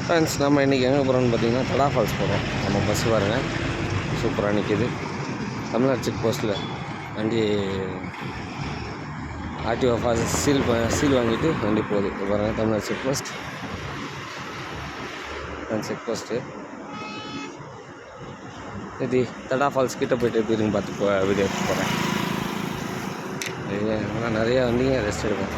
Friends, நம்ம இன்றைக்கி எங்கே போகிறோம்னு பார்த்தீங்கன்னா தடா ஃபால்ஸ் போகிறோம். நம்ம பஸ்ஸு பாருங்க சூப்பராக நிற்கிது. தமிழ்நாடு செக் போஸ்ட்டில் வண்டி ஆர்டிஓ ஃபால்ஸ் சீல் வாங்கிட்டு வண்டி போகுது. பாருங்கள், தமிழ்நாடு செக் போஸ்ட் போஸ்ட்டு. இது தடா ஃபால்ஸ் கிட்டே போய்ட்டு எப்படி இருக்குன்னு பார்த்து வீடியோ எடுத்து போகிறேன். ஆனால் நிறையா வண்டிங்க ரெஸ்ட் எடுக்கும்.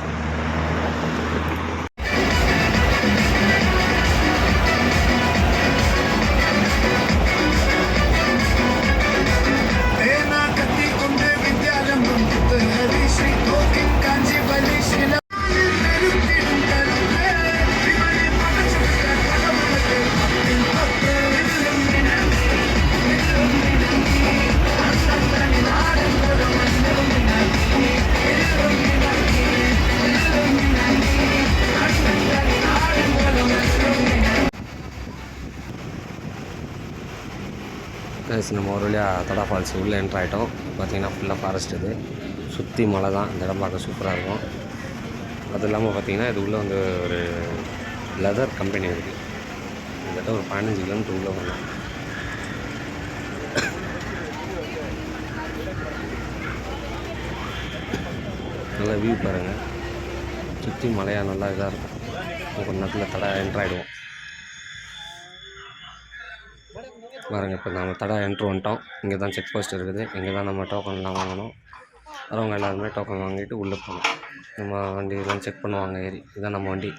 நம்ம ஒரு வழியாக தடா ஃபால்ஸ் உள்ளே என்ட்ரு ஆகிட்டோம். பார்த்திங்கன்னா ஃபுல்லாக ஃபாரஸ்ட். இது சுற்றி மலை தான். இந்த இடம் பார்க்க சூப்பராக இருக்கும். அது இல்லாமல் பார்த்திங்கன்னா இது உள்ளே வந்து ஒரு லெதர் கம்பெனி இருக்குது. கிட்டத்தட்ட ஒரு 15 கிலோமீட்டர் உள்ளே வரலாம். நல்லா வியூ பாருங்கள். சுற்றி மலையாக நல்லா இதாக இருக்கும். ஒரு நேரத்தில் தடா என்ட்ரு ஆகிடுவோம். பாருங்கள், இப்போ நம்ம தடா என்ட்ரு வந்துட்டோம். இங்கே தான் செக் போஸ்ட் இருக்குது. இங்கே தான் நம்ம டோக்கன்லாம் வாங்கணும். வரவங்க எல்லாருமே டோக்கன் வாங்கிட்டு உள்ளே போகணும். நம்ம வண்டியெல்லாம் செக் பண்ணுவாங்க ஏறி. இதுதான் நம்ம வண்டி.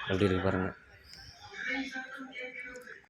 எப்படி இருக்குது பாருங்கள்.